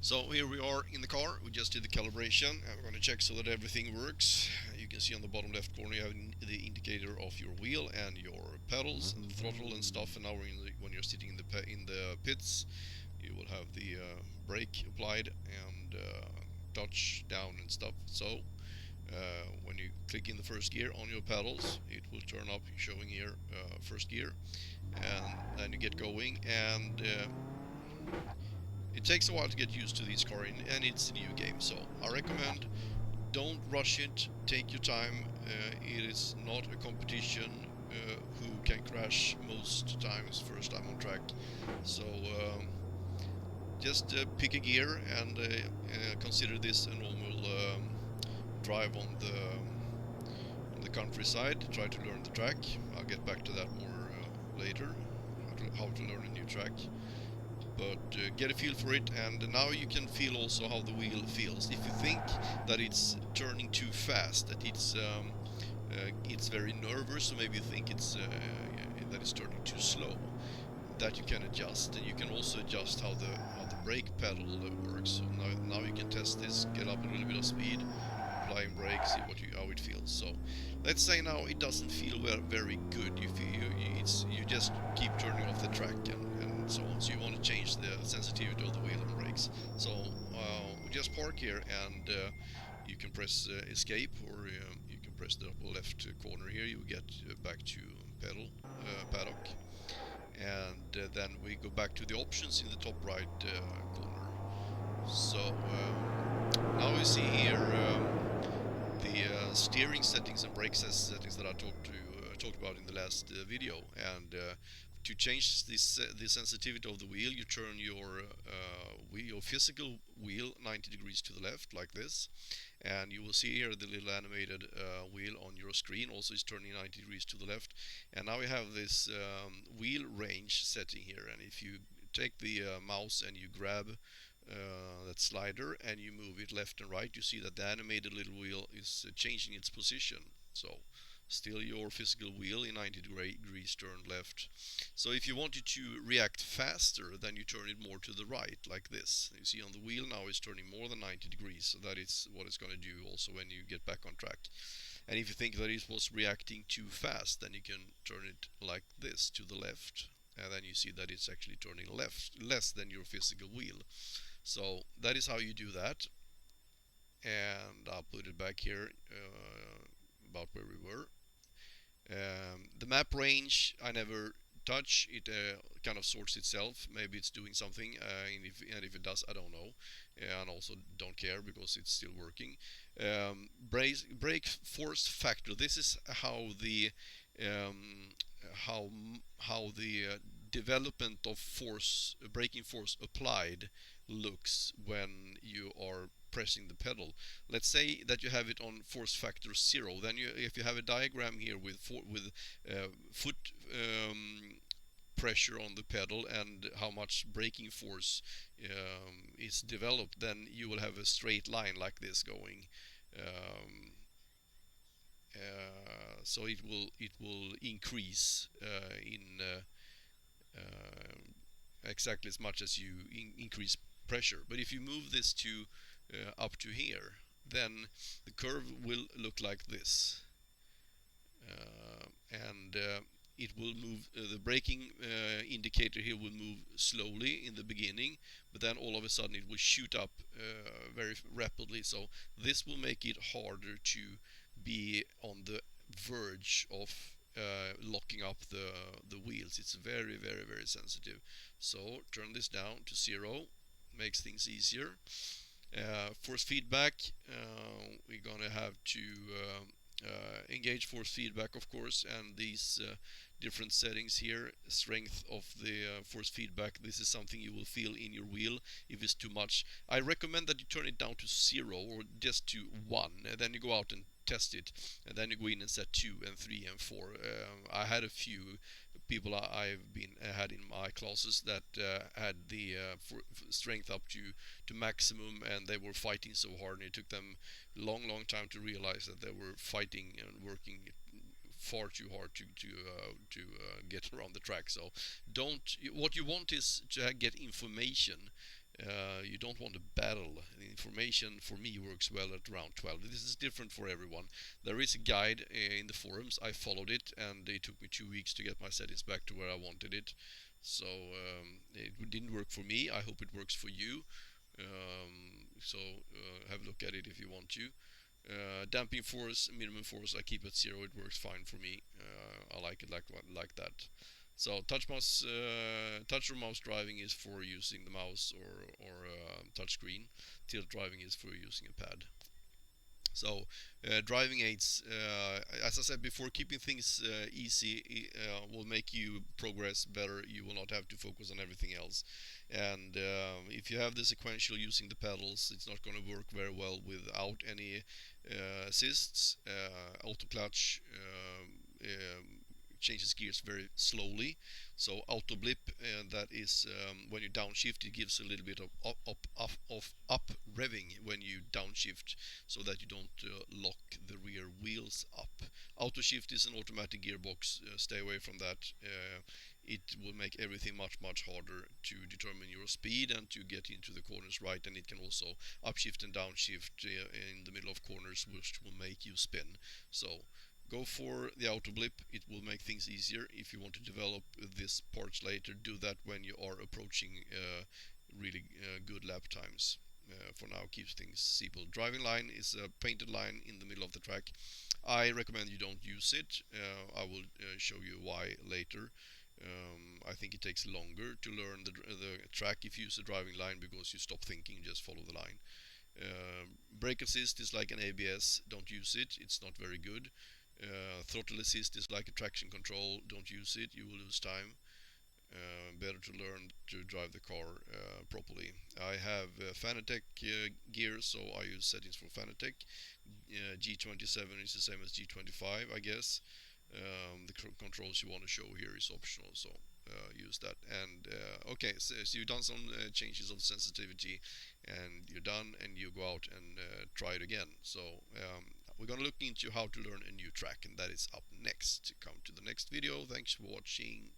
So here we are in the car. We just did the calibration and we're going to check so that everything works. You can see on the bottom left corner you have the indicator of your wheel and your pedals and the throttle and stuff. And now when you're sitting in the pits, you will have the brake applied and touch down and stuff. So when you click in the first gear on your pedals, it will turn up showing here first gear, and then you get going. And it takes a while to get used to this car, and it's a new game, so I recommend don't rush it, take your time. It is not a competition who can crash most times first time on track. So just pick a gear and consider this a normal drive on the countryside. Try to learn the track. I'll get back to that more later, how to learn a new track. But get a feel for it, and now you can feel also how the wheel feels. If you think that it's turning too fast, that it's very nervous, or maybe you think that it's turning too slow, that you can adjust. And you can also adjust how the brake pedal works. So now you can test this, get up a little bit of speed, applying brakes, see how it feels. So let's say now it doesn't feel very good. You just keep turning off the track and so on. So you want to change the sensitivity of the wheel and brakes. So we just park here, and you can press escape, or you can press the upper left corner here. You will get back to paddock, and then we go back to the options in the top right corner. So now we see here the steering settings and brake settings that I talked about in the last video. And to change this the sensitivity of the wheel, you turn your physical wheel 90 degrees to the left, like this, and you will see here the little animated wheel on your screen also is turning 90 degrees to the left. And now we have this wheel range setting here, and if you take the mouse and you grab that slider and you move it left and right, you see that the animated little wheel is changing its position. So still your physical wheel in 90 degrees turned left. So if you wanted to react faster, then you turn it more to the right, like this. You see on the wheel now it's turning more than 90 degrees, so that is what it's going to do also when you get back on track. And if you think that it was reacting too fast, then you can turn it like this to the left, and then you see that it's actually turning less than your physical wheel. So that is how you do that. And I'll put it back here about where we were. The map range I never touch. It kind of sorts itself. Maybe it's doing something, and if it does, I don't know, and also don't care because it's still working. Brake force factor. This is how the development of braking force applied looks when you are pressing the pedal. Let's say that you have it on force factor 0. Then if you have a diagram here with foot pressure on the pedal and how much braking force is developed, then you will have a straight line like this going. So it will increase in exactly as much as you increase pressure. But if you move this to up to here, then the curve will look like this, and it will move. The braking indicator here will move slowly in the beginning, but then all of a sudden it will shoot up very rapidly. So this will make it harder to be on the verge of locking up the wheels. It's very sensitive. So turn this down to 0, makes things easier. Force feedback, we're gonna have to engage force feedback, of course, and these different settings here. Strength of the force feedback, this is something you will feel in your wheel if it's too much. I recommend that you turn it down to 0 or just to 1, and then you go out and test it, and then you go in and set 2 and 3 and 4. I had a few people had in my classes that had the strength up to maximum, and they were fighting so hard, and it took them long time to realize that they were fighting and working far too hard to get around the track. So don't. What you want is to get information You don't want to battle. The information for me works well at around 12. This is different for everyone. There is a guide in the forums. I followed it, and it took me 2 weeks to get my settings back to where I wanted it. So it didn't work for me. I hope it works for you. So have a look at it if you want to. Damping force, minimum force, I keep at 0. It works fine for me. I like it like that. So touch or mouse driving is for using the mouse or touch screen. Tilt driving is for using a pad. So driving aids, as I said before, keeping things easy will make you progress better. You will not have to focus on everything else. And if you have the sequential using the pedals, it's not going to work very well without any assists. Auto clutch changes gears very slowly. So auto blip, that is when you downshift, it gives a little bit of up revving when you downshift, so that you don't lock the rear wheels up. Auto shift is an automatic gearbox. Stay away from that. It will make everything much harder to determine your speed and to get into the corners right, and it can also upshift and downshift in the middle of corners, which will make you spin. So go for the auto blip. It will make things easier. If you want to develop this parts later, do that when you are approaching really good lap times. For now, keeps things simple. Driving line is a painted line in the middle of the track. I recommend you don't use it. I will show you why later. I think it takes longer to learn the track if you use a driving line, because you stop thinking, just follow the line. Brake assist is like an ABS. Don't use it. It's not very good. Throttle assist is like a traction control. Don't use it. You will lose time. Better to learn to drive the car properly. I have Fanatec gear, so I use settings for Fanatec. G27 is the same as G25, I guess. The controls you want to show here is optional, so use that. And okay, so you've done some changes of sensitivity, and you're done, and you go out and try it again. So we're gonna look into how to learn a new track, and that is up next. Come to the next video. Thanks for watching.